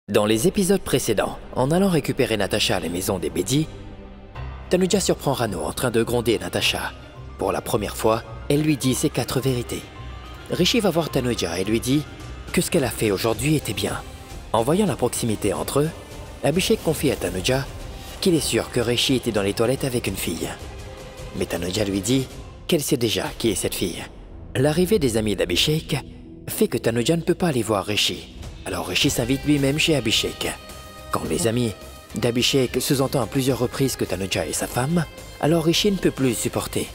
Dans les épisodes précédents, en allant récupérer Natasha à la maison des Bedi, Tanuja surprend Rano en train de gronder Natasha. Pour la première fois, elle lui dit ses 4 vérités. Rishi va voir Tanuja et lui dit que ce qu'elle a fait aujourd'hui était bien. En voyant la proximité entre eux, Abhishek confie à Tanuja qu'il est sûr que Rishi était dans les toilettes avec une fille. Mais Tanuja lui dit qu'elle sait déjà qui est cette fille. L'arrivée des amis d'Abhishek fait que Tanuja ne peut pas aller voir Rishi. Alors Rishi s'invite lui-même chez Abhishek. Quand les amis d'Abhishek se entendent à plusieurs reprises que Tanuja est sa femme, alors Rishi ne peut plus supporter.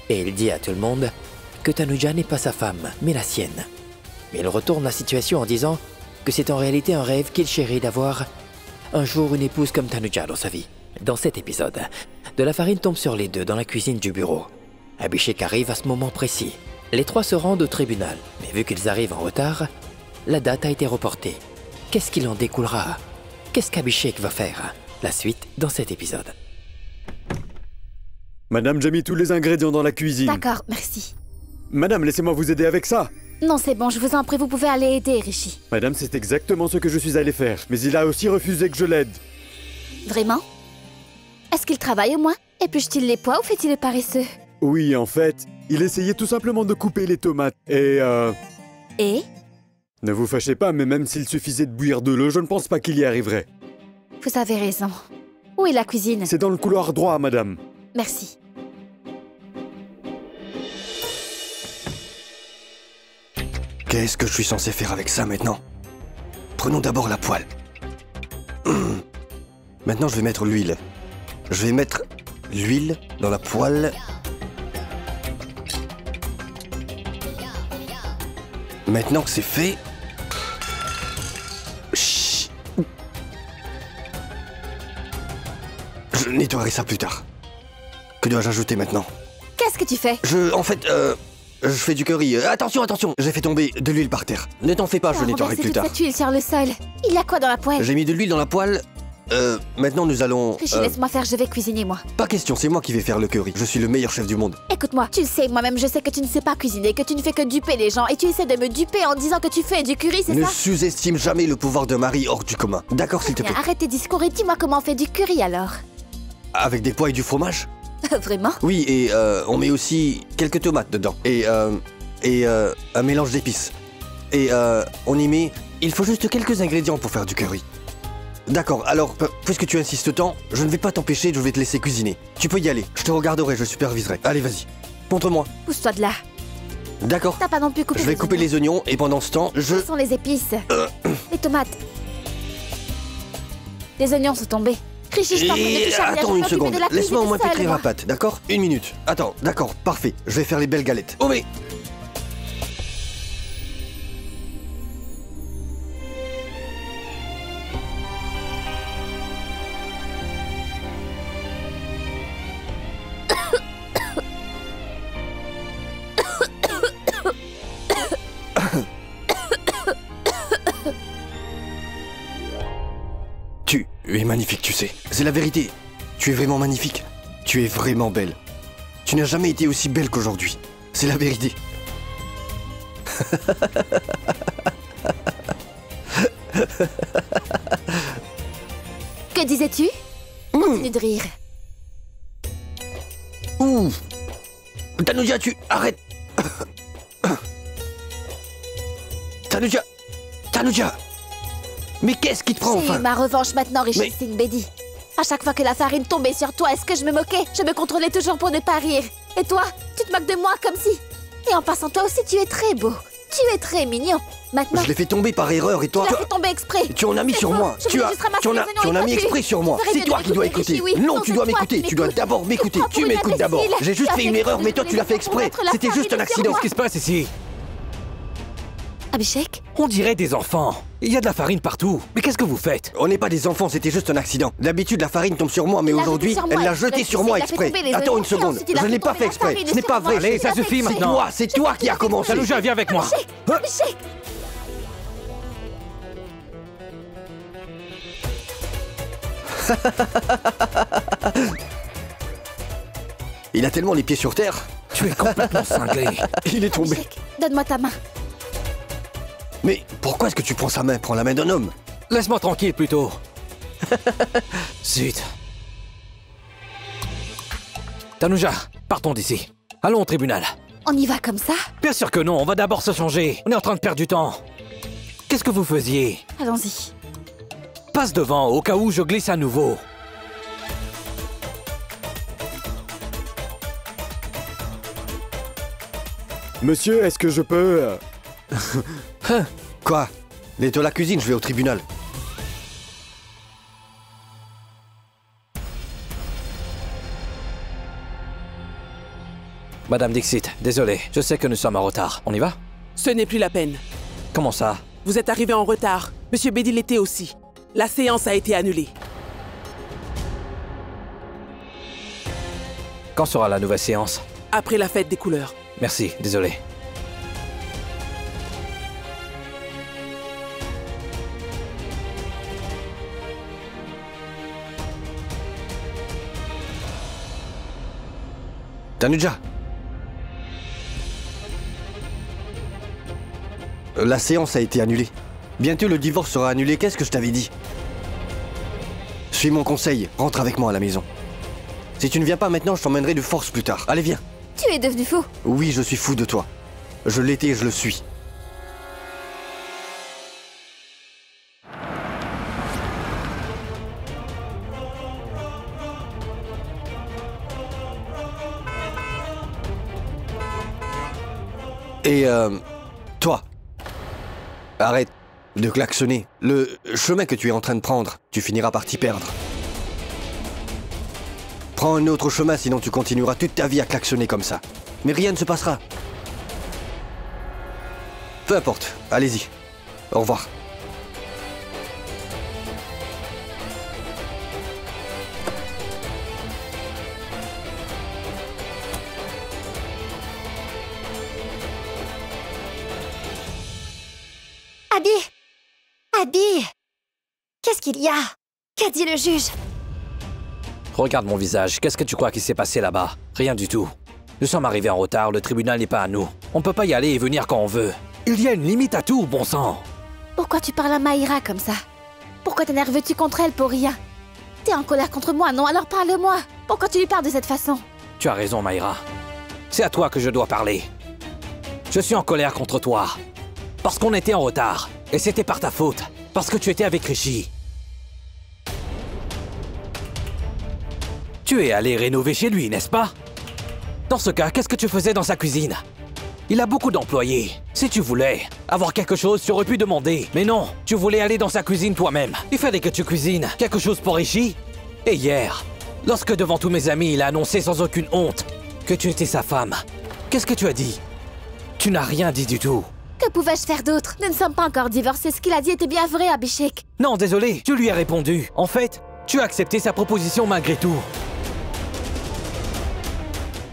Et il dit à tout le monde que Tanuja n'est pas sa femme, mais la sienne. Mais il retourne la situation en disant que c'est en réalité un rêve qu'il chérit d'avoir un jour une épouse comme Tanuja dans sa vie. Dans cet épisode, de la farine tombe sur les deux dans la cuisine du bureau. Abhishek arrive à ce moment précis. Les 3 se rendent au tribunal, mais vu qu'ils arrivent en retard, la date a été reportée. Qu'est-ce qu'il en découlera? Qu'est-ce qu'Abhishek va faire? La suite dans cet épisode. Madame, j'ai mis tous les ingrédients dans la cuisine. D'accord, merci. Madame, laissez-moi vous aider avec ça. Non, c'est bon, je vous en prie, vous pouvez aller aider, Rishi. Madame, c'est exactement ce que je suis allé faire. Mais il a aussi refusé que je l'aide. Vraiment? Est-ce qu'il travaille au moins? Épluche-t-il les pois ou fait-il le paresseux? Oui, en fait, il essayait tout simplement de couper les tomates. Et Et? Ne vous fâchez pas, mais même s'il suffisait de bouillir de l'eau, je ne pense pas qu'il y arriverait. Vous avez raison. Où est la cuisine? C'est dans le couloir droit, madame. Merci. Qu'est-ce que je suis censé faire avec ça maintenant? Prenons d'abord la poêle. Maintenant, je vais mettre l'huile. Je vais mettre l'huile dans la poêle. Maintenant que c'est fait... Chut. Je nettoierai ça plus tard. Que dois-je ajouter maintenant? Qu'est-ce que tu fais? Je fais du curry. Attention, attention! J'ai fait tomber de l'huile par terre. Ne t'en fais pas, je nettoierai plus tard. Cette huile sur le sol. Il y a quoi dans la poêle? J'ai mis de l'huile dans la poêle. Maintenant nous allons... Rishi, laisse-moi faire, je vais cuisiner moi. Pas question, c'est moi qui vais faire le curry. Je suis le meilleur chef du monde. Écoute-moi, tu le sais, moi-même je sais que tu ne sais pas cuisiner, que tu ne fais que duper les gens, et tu essaies de me duper en disant que tu fais du curry, c'est Ne ça? sous-estime jamais le pouvoir de Marie hors du commun. D'accord, s'il te plaît. Arrête tes discours et dis-moi comment on fait du curry alors. Avec des pois et du fromage? Vraiment? Oui, et on met aussi quelques tomates dedans. Et un mélange d'épices. Et on y met... Il faut juste quelques ingrédients pour faire du curry. D'accord, alors, puisque tu insistes tant, je ne vais pas t'empêcher, je vais te laisser cuisiner. Tu peux y aller, je te regarderai, je superviserai. Allez, vas-y, montre-moi. Pousse-toi de là. D'accord. T'as pas non plus coupé Je vais couper les oignons, et pendant ce temps, Où sont les épices? Les tomates. Les oignons sont tombés. Rishi, je t'en prie, ne touche à rien, attends je une m'occupe seconde, de la laisse-moi au moins cuisine t'écrire seule, la pâte, d'accord? 1 minute. Attends, d'accord, parfait, je vais faire les belles galettes. Oh mais... Tu es magnifique, tu sais. C'est la vérité. Tu es vraiment magnifique. Tu es vraiment belle. Tu n'as jamais été aussi belle qu'aujourd'hui. C'est la vérité. Que disais-tu? Continue de rire. Ouh. Tanuja, tu... Arrête. Tanuja. Tanuja. Mais qu'est-ce qui te prend J'ai enfin? eu ma revanche maintenant, Rishi Mais- Singh Bedi. À chaque fois que la farine tombait sur toi, est-ce que je me moquais? Je me contrôlais toujours pour ne pas rire. Et toi, tu te moques de moi comme si... Et en passant, toi aussi, tu es très beau. Tu es très mignon. Maintenant, Je l'ai fait tomber par erreur et toi... tu l'as fait tomber exprès. Tu en as mis C'est sur faux. moi. Je Tu voulais as, juste ramasser tu en les as, oignons tu en et as pas mis tuer. exprès sur moi. Tu ferais C'est mieux toi de qui dois m'écouter, écouter. Rishi, oui. Non, Non, tu c'est dois toi m'écouter. qui Tu dois m'écoutes. d'abord m'écouter. Oh, Tu pour une m'écoutes d'abord. imbécile. J'ai juste Tu as fait fait une erreur, exprès mais de toi donner tu l'as fait des exprès. contre la C'était juste un farine sur accident. moi. Qu'est-ce qui se passe ici? Abhishek? On dirait des enfants. Il y a de la farine partout. Mais qu'est-ce que vous faites? On n'est pas des enfants, c'était juste un accident. D'habitude, la farine tombe sur moi, mais Il l'a aujourd'hui, jeté sur moi elle l'a exprès. jeté sur moi Il a fait exprès. tomber les Attends oignons une et seconde. ensuite il a Je fait n'ai pas tomber fait la exprès. farine Ce n'est sur pas moi. vrai. Allez, ça suffit C'est maintenant. toi, c'est toi qui as commencé. Tanuja, viens avec moi. Abhishek! Il a tellement les pieds sur terre. Tu es complètement cinglé. Il est tombé. Abhishek, donne-moi ta main. Mais pourquoi est-ce que tu prends sa main? Prends la main d'un homme. Laisse-moi tranquille plutôt. Zut. Tanuja, partons d'ici. Allons au tribunal. On y va comme ça? Bien sûr que non, on va d'abord se changer. On est en train de perdre du temps. Qu'est-ce que vous faisiez? Allons-y. Passe devant, au cas où je glisse à nouveau. Monsieur, est-ce que je peux... Quoi? Nettoie la cuisine, je vais au tribunal. Madame Dixit, désolé, je sais que nous sommes en retard. On y va? Ce n'est plus la peine. Comment ça? Vous êtes arrivé en retard. Monsieur Bédi l'était aussi. La séance a été annulée. Quand sera la nouvelle séance? Après la fête des couleurs. Merci, désolé. Tanuja. La séance a été annulée. Bientôt le divorce sera annulé, qu'est-ce que je t'avais dit? Suis mon conseil, rentre avec moi à la maison. Si tu ne viens pas maintenant, je t'emmènerai de force plus tard. Allez, viens. Tu es devenu fou. Oui, je suis fou de toi. Je l'étais et je le suis. Et toi, arrête de klaxonner. Le chemin que tu es en train de prendre, tu finiras par t'y perdre. Prends un autre chemin, sinon tu continueras toute ta vie à klaxonner comme ça. Mais rien ne se passera. Peu importe, allez-y. Au revoir. Abby! Abby! Qu'est-ce qu'il y a? Qu'a dit le juge? Regarde mon visage, qu'est-ce que tu crois qui s'est passé là-bas? Rien du tout. Nous sommes arrivés en retard, le tribunal n'est pas à nous. On peut pas y aller et venir quand on veut. Il y a une limite à tout, bon sang! Pourquoi tu parles à Maïra comme ça? Pourquoi t'énerves-tu contre elle pour rien? T'es en colère contre moi, non? Alors parle-moi! Pourquoi tu lui parles de cette façon? Tu as raison, Maïra. C'est à toi que je dois parler. Je suis en colère contre toi. Parce qu'on était en retard. Et c'était par ta faute. Parce que tu étais avec Rishi. Tu es allé rénover chez lui, n'est-ce pas? Dans ce cas, qu'est-ce que tu faisais dans sa cuisine? Il a beaucoup d'employés. Si tu voulais avoir quelque chose, tu aurais pu demander. Mais non, tu voulais aller dans sa cuisine toi-même. Il fallait que tu cuisines quelque chose pour Rishi. Et hier, lorsque devant tous mes amis, il a annoncé sans aucune honte que tu étais sa femme, qu'est-ce que tu as dit? Tu n'as rien dit du tout. Que pouvais-je faire d'autre? Nous ne sommes pas encore divorcés. Ce qu'il a dit était bien vrai, Abhishek. Non, désolé, je lui ai répondu. En fait, tu as accepté sa proposition malgré tout.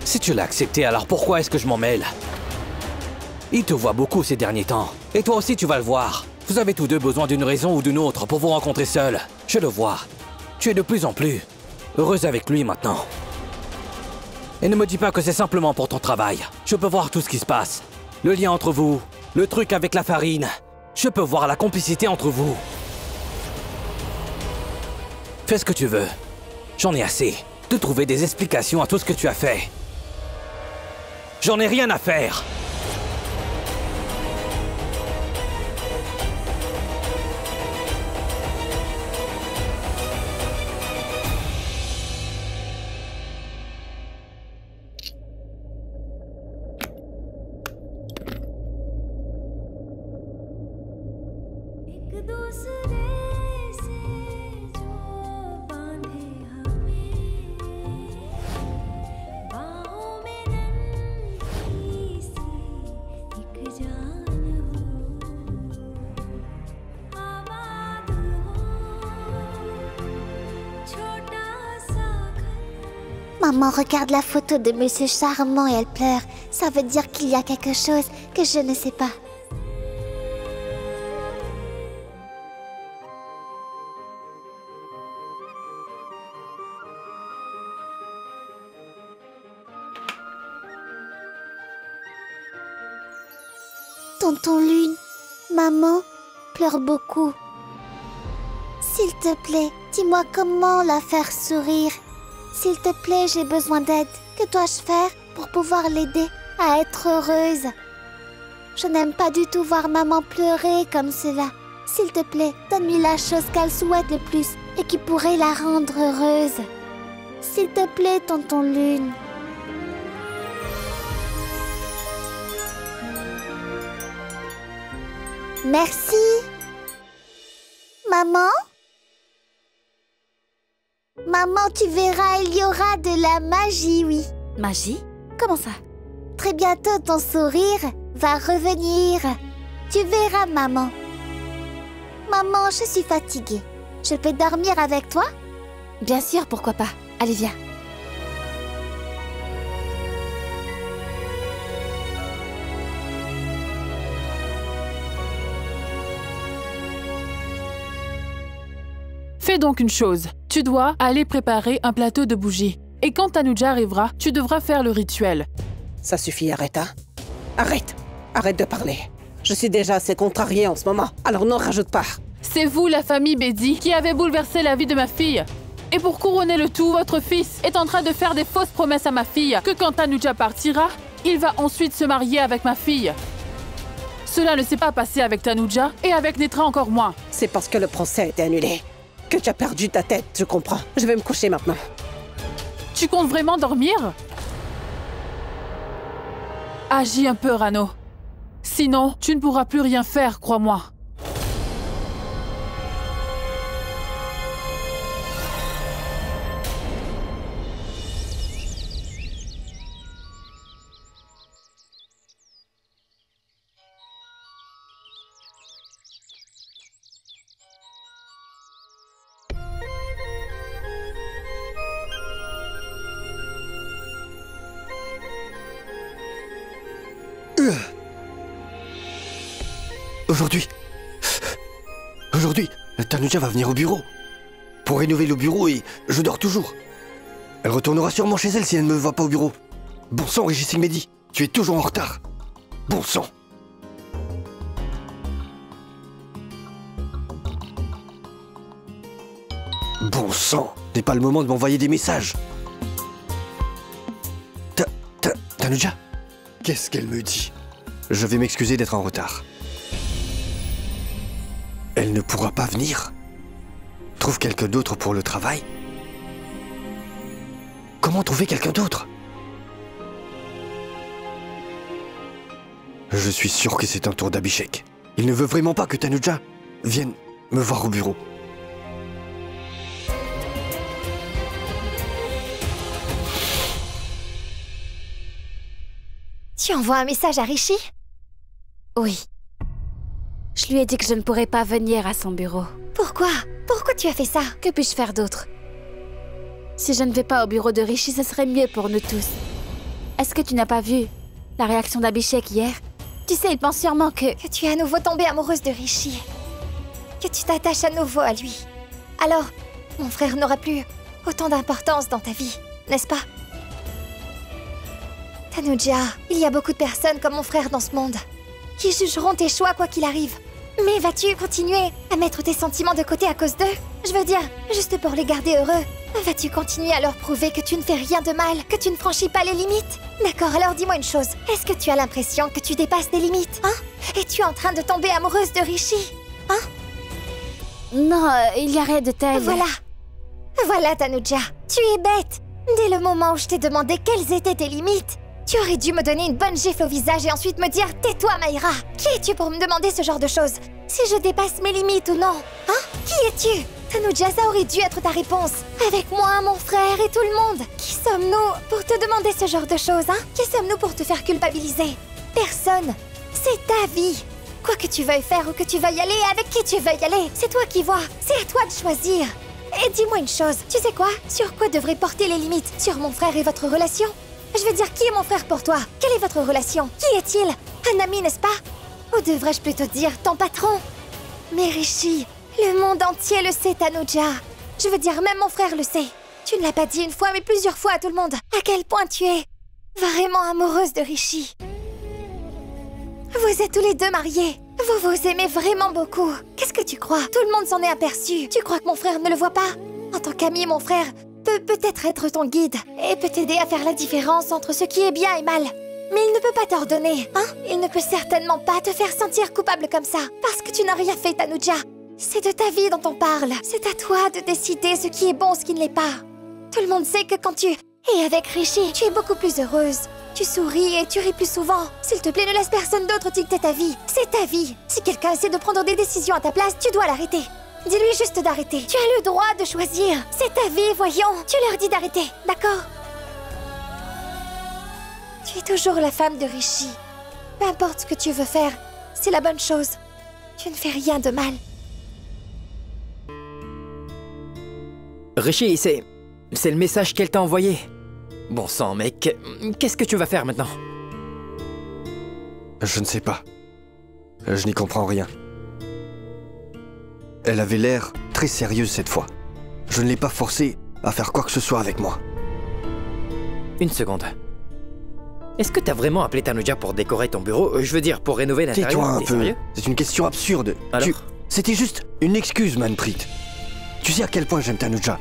Si tu l'as accepté, alors pourquoi est-ce que je m'en mêle? Il te voit beaucoup ces derniers temps. Et toi aussi, tu vas le voir. Vous avez tous deux besoin d'une raison ou d'une autre pour vous rencontrer seuls. Je le vois. Tu es de plus en plus heureuse avec lui maintenant. Et ne me dis pas que c'est simplement pour ton travail. Je peux voir tout ce qui se passe. Le lien entre vous, le truc avec la farine. Je peux voir la complicité entre vous. Fais ce que tu veux. J'en ai assez de trouver des explications à tout ce que tu as fait. J'en ai rien à faire. Maman regarde la photo de Monsieur Charmant et elle pleure. Ça veut dire qu'il y a quelque chose que je ne sais pas. Tonton Lune, maman pleure beaucoup. S'il te plaît, dis-moi comment la faire sourire. S'il te plaît, j'ai besoin d'aide. Que dois-je faire pour pouvoir l'aider à être heureuse? Je n'aime pas du tout voir maman pleurer comme cela. S'il te plaît, donne-lui la chose qu'elle souhaite le plus et qui pourrait la rendre heureuse. S'il te plaît, tonton Lune. Merci. Maman? Maman, tu verras, il y aura de la magie, oui. Magie? Comment ça? Très bientôt, ton sourire va revenir. Tu verras, maman. Maman, je suis fatiguée. Je peux dormir avec toi? Bien sûr, pourquoi pas. Allez, viens. Fais donc une chose. Tu dois aller préparer un plateau de bougies. Et quand Tanuja arrivera, tu devras faire le rituel. Ça suffit, arrête, hein? Arrête! Arrête de parler. Je suis déjà assez contrariée en ce moment, alors n'en rajoute pas. C'est vous, la famille Bedi, qui avez bouleversé la vie de ma fille. Et pour couronner le tout, votre fils est en train de faire des fausses promesses à ma fille que quand Tanuja partira, il va ensuite se marier avec ma fille. Cela ne s'est pas passé avec Tanuja et avec Netra encore moins. C'est parce que le procès a été annulé que tu as perdu ta tête, je comprends. Je vais me coucher maintenant. Tu comptes vraiment dormir? Agis un peu, Rano. Sinon, tu ne pourras plus rien faire, crois-moi. Aujourd'hui, Tanuja va venir au bureau. Pour rénover le bureau et je dors toujours. Elle retournera sûrement chez elle si elle ne me voit pas au bureau. Bon sang, Rishi Singh Mehdi, tu es toujours en retard. Bon sang. Bon sang, n'est pas le moment de m'envoyer des messages. Tanuja, qu'est-ce qu'elle me dit? Je vais m'excuser d'être en retard. Elle ne pourra pas venir? Trouve quelqu'un d'autre pour le travail? Comment trouver quelqu'un d'autre? Je suis sûr que c'est un tour d'Abhishek. Il ne veut vraiment pas que Tanuja vienne me voir au bureau. Tu envoies un message à Rishi? Oui. Je lui ai dit que je ne pourrais pas venir à son bureau. Pourquoi? Pourquoi tu as fait ça? Que puis-je faire d'autre? Si je ne vais pas au bureau de Rishi, ce serait mieux pour nous tous. Est-ce que tu n'as pas vu la réaction d'Abhishek hier? Tu sais, il pense sûrement que tu es à nouveau tombée amoureuse de Rishi. Que tu t'attaches à nouveau à lui. Alors, mon frère n'aura plus autant d'importance dans ta vie, n'est-ce pas? Tanuja, il y a beaucoup de personnes comme mon frère dans ce monde qui jugeront tes choix quoi qu'il arrive. Mais vas-tu continuer à mettre tes sentiments de côté à cause d'eux? Je veux dire, juste pour les garder heureux. Vas-tu continuer à leur prouver que tu ne fais rien de mal, que tu ne franchis pas les limites? D'accord, alors dis-moi une chose. Est-ce que tu as l'impression que tu dépasses tes limites, hein? Es-tu en train de tomber amoureuse de Rishi, hein? Non, il y a rien de tel. Voilà. Voilà, Tanuja. Tu es bête. Dès le moment où je t'ai demandé quelles étaient tes limites, tu aurais dû me donner une bonne gifle au visage et ensuite me dire « Tais-toi, Maïra !» Qui es-tu pour me demander ce genre de choses? Si je dépasse mes limites ou non? Hein? Qui es-tu? Tanuja, ça aurait dû être ta réponse. Avec moi, mon frère et tout le monde. Qui sommes-nous pour te demander ce genre de choses, hein? Qui sommes-nous pour te faire culpabiliser? Personne. C'est ta vie. Quoi que tu veuilles faire ou que tu veuilles aller, avec qui tu veuilles aller, c'est toi qui vois. C'est à toi de choisir. Et dis-moi une chose, tu sais quoi? Sur quoi devraient porter les limites? Sur mon frère et votre relation? Je veux dire, qui est mon frère pour toi? Quelle est votre relation? Qui est-il? Un ami, n'est-ce pas? Ou devrais-je plutôt dire ton patron? Mais Rishi, le monde entier le sait, Tanuja. Je veux dire, même mon frère le sait. Tu ne l'as pas dit une fois, mais plusieurs fois à tout le monde. À quel point tu es vraiment amoureuse de Rishi. Vous êtes tous les deux mariés. Vous vous aimez vraiment beaucoup. Qu'est-ce que tu crois? Tout le monde s'en est aperçu. Tu crois que mon frère ne le voit pas? En tant qu'ami, mon frère peut peut-être être ton guide et peut t'aider à faire la différence entre ce qui est bien et mal. Mais il ne peut pas t'ordonner, hein? Il ne peut certainement pas te faire sentir coupable comme ça, parce que tu n'as rien fait, Tanuja. C'est de ta vie dont on parle. C'est à toi de décider ce qui est bon, ce qui ne l'est pas. Tout le monde sait que quand tu es avec Rishi, tu es beaucoup plus heureuse. Tu souris et tu ris plus souvent. S'il te plaît, ne laisse personne d'autre dicter ta vie. C'est ta vie. Si quelqu'un essaie de prendre des décisions à ta place, tu dois l'arrêter. Dis-lui juste d'arrêter. Tu as le droit de choisir. C'est ta vie, voyons. Tu leur dis d'arrêter, d'accord? Tu es toujours la femme de Rishi. Peu importe ce que tu veux faire, c'est la bonne chose. Tu ne fais rien de mal. Rishi, c'est le message qu'elle t'a envoyé. Bon sang, mec, qu'est-ce que tu vas faire maintenant? Je ne sais pas. Je n'y comprends rien. Elle avait l'air très sérieuse cette fois. Je ne l'ai pas forcée à faire quoi que ce soit avec moi. Une seconde. Est-ce que t'as vraiment appelé Tanuja pour décorer ton bureau? Je veux dire, pour rénover l'intérieur? Tais-toi un T'es peu. sérieux? C'est une question absurde. Alors? C'était juste une excuse, Manpreet. Tu sais à quel point j'aime Tanuja.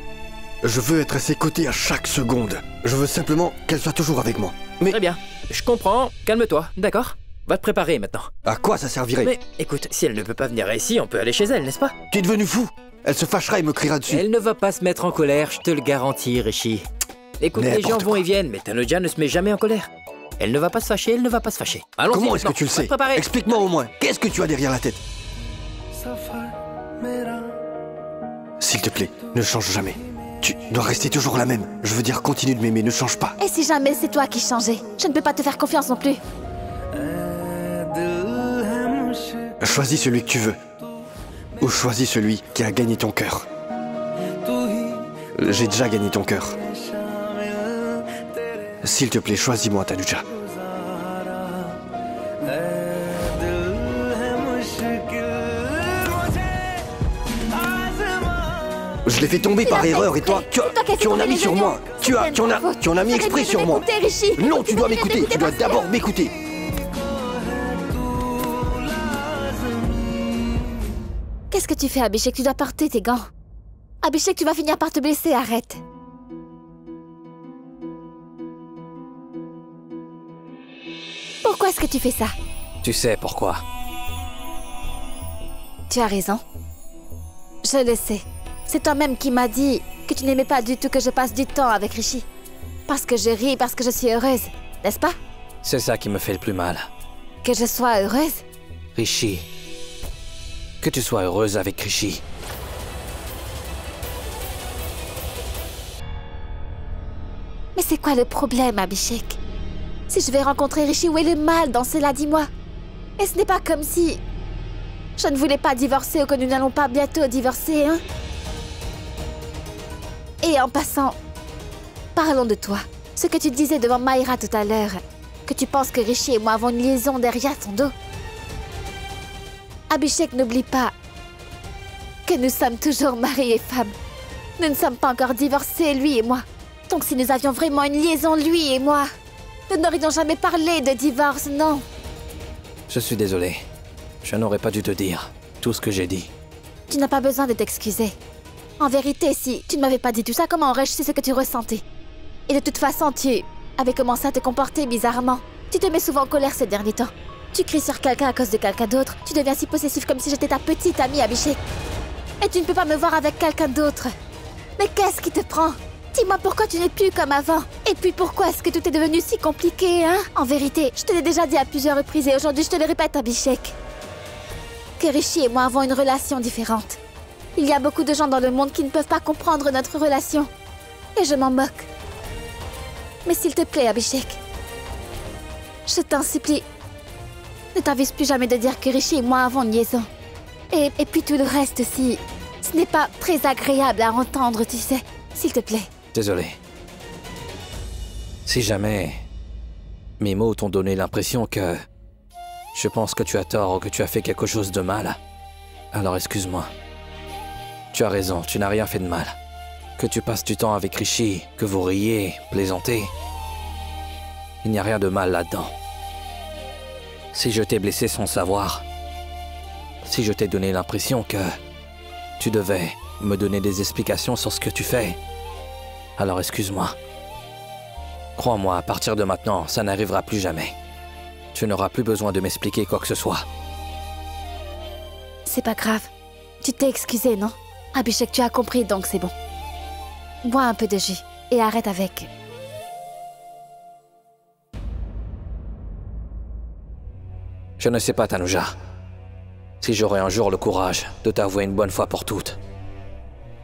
Je veux être à ses côtés à chaque seconde. Je veux simplement qu'elle soit toujours avec moi. Mais Très bien, je comprends. Calme-toi, d'accord? Va te préparer maintenant. à quoi ça servirait? Mais écoute, si elle ne peut pas venir ici, on peut aller chez elle, n'est-ce pas? Tu es devenu fou. Elle se fâchera et me criera dessus. Elle ne va pas se mettre en colère, je te le garantis, Rishi. Écoute, les gens N'importe vont quoi. et viennent, mais Tanuja ne se met jamais en colère. Elle ne va pas se fâcher, elle ne va pas se fâcher. Allons-y Comment est-ce que maintenant, tu le va te sais? préparer. Explique-moi au moins. Qu'est-ce que tu as derrière la tête? S'il te plaît, ne change jamais. Tu dois rester toujours la même. Je veux dire, continue de m'aimer, ne change pas. Et si jamais c'est toi qui changeais? Je ne peux pas te faire confiance non plus. Choisis celui que tu veux. Ou choisis celui qui a gagné ton cœur. J'ai déjà gagné ton cœur. S'il te plaît, choisis-moi, Tanuja. Je l'ai fait tomber par erreur et toi, tu en as mis sur moi. Tu en as mis exprès sur moi. Non, tu dois m'écouter. Tu dois d'abord m'écouter. Qu'est-ce que tu fais, Abhishek? Tu dois porter tes gants. Abhishek, tu vas finir par te blesser, arrête. Pourquoi est-ce que tu fais ça? Tu sais pourquoi. Tu as raison. Je le sais. C'est toi-même qui m'as dit que tu n'aimais pas du tout que je passe du temps avec Rishi. Parce que je ris, parce que je suis heureuse, n'est-ce pas? C'est ça qui me fait le plus mal. Que je sois heureuse? Rishi. Que tu sois heureuse avec Rishi. Mais c'est quoi le problème, Abhishek? Si je vais rencontrer Rishi, où est le mal dans cela, dis-moi? Et ce n'est pas comme si je ne voulais pas divorcer ou que nous n'allons pas bientôt divorcer, hein? Et en passant, parlons de toi. Ce que tu disais devant Maïra tout à l'heure, que tu penses que Rishi et moi avons une liaison derrière ton dos. Abhishek, n'oublie pas que nous sommes toujours mari et femme. Nous ne sommes pas encore divorcés, lui et moi. Donc si nous avions vraiment une liaison, lui et moi, nous n'aurions jamais parlé de divorce, non? Je suis désolé. Je n'aurais pas dû te dire tout ce que j'ai dit. Tu n'as pas besoin de t'excuser. En vérité, si tu ne m'avais pas dit tout ça, comment aurais-je su ce que tu ressentais? Et de toute façon, tu avais commencé à te comporter bizarrement. Tu te mets souvent en colère ces derniers temps. Tu cries sur quelqu'un à cause de quelqu'un d'autre. Tu deviens si possessif comme si j'étais ta petite amie, Abhishek. Et tu ne peux pas me voir avec quelqu'un d'autre. Mais qu'est-ce qui te prend? Dis-moi pourquoi tu n'es plus comme avant. Et puis pourquoi est-ce que tout est devenu si compliqué, hein? En vérité, je te l'ai déjà dit à plusieurs reprises et aujourd'hui je te le répète, Abhishek. Que Rishi et moi avons une relation différente. Il y a beaucoup de gens dans le monde qui ne peuvent pas comprendre notre relation. Et je m'en moque. Mais s'il te plaît, Abhishek, je t'en supplie, ne t'avise plus jamais de dire que Rishi et moi avons une liaison. Et puis tout le reste aussi. Ce n'est pas très agréable à entendre, tu sais. S'il te plaît. Désolé. Si jamais mes mots t'ont donné l'impression que je pense que tu as tort ou que tu as fait quelque chose de mal, alors excuse-moi. Tu as raison, tu n'as rien fait de mal. Que tu passes du temps avec Rishi, que vous riez, plaisantez, il n'y a rien de mal là-dedans. Si je t'ai blessé sans savoir, si je t'ai donné l'impression que tu devais me donner des explications sur ce que tu fais, alors excuse-moi. Crois-moi, à partir de maintenant, ça n'arrivera plus jamais. Tu n'auras plus besoin de m'expliquer quoi que ce soit. C'est pas grave. Tu t'es excusé, non? Abhishek, tu as compris, donc c'est bon. Bois un peu de jus et arrête avec. Je ne sais pas, Tanuja. Si j'aurai un jour le courage de t'avouer une bonne fois pour toutes,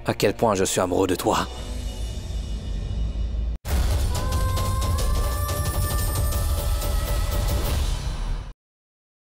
à quel point je suis amoureux de toi.